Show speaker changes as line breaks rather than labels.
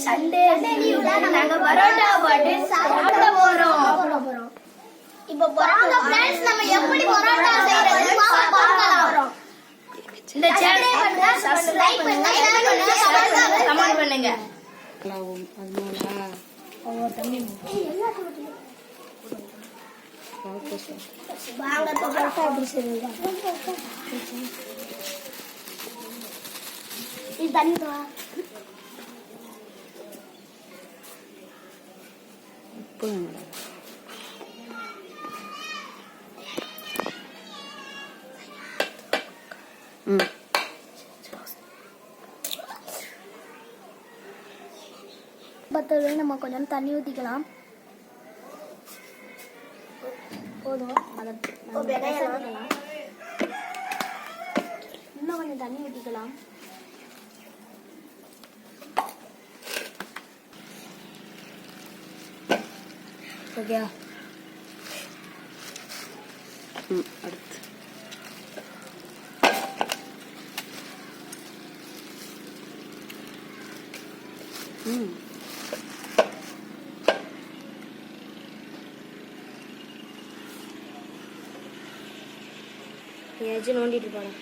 Sunday நாங்க பரோட்டா போட்டு சாப்பிட போறோம். இப்போ பரோட்டா फ्रेंड्स நம்ம எப்படி பரோட்டா செய்யறது பார்க்கலாம். இந்த சேனலை சப்ஸ்கிரைப் பண்ணுங்க, ஷேர் பண்ணுங்க, கமெண்ட் பண்ணுங்க. அதனால தண்ணி வாங்க பரோட்டா எப்படி செய்யறது. இது தண்ணி வா. பத்தல நம்ம கொஞ்சம் தண்ணி ஊத்திக்கலாம். போதும். இன்னும் கொஞ்சம் தண்ணி ஊத்திக்கலாம். ஓகே. அடுத்து ஏதாச்சும் நோண்டிட்டு போறேன்.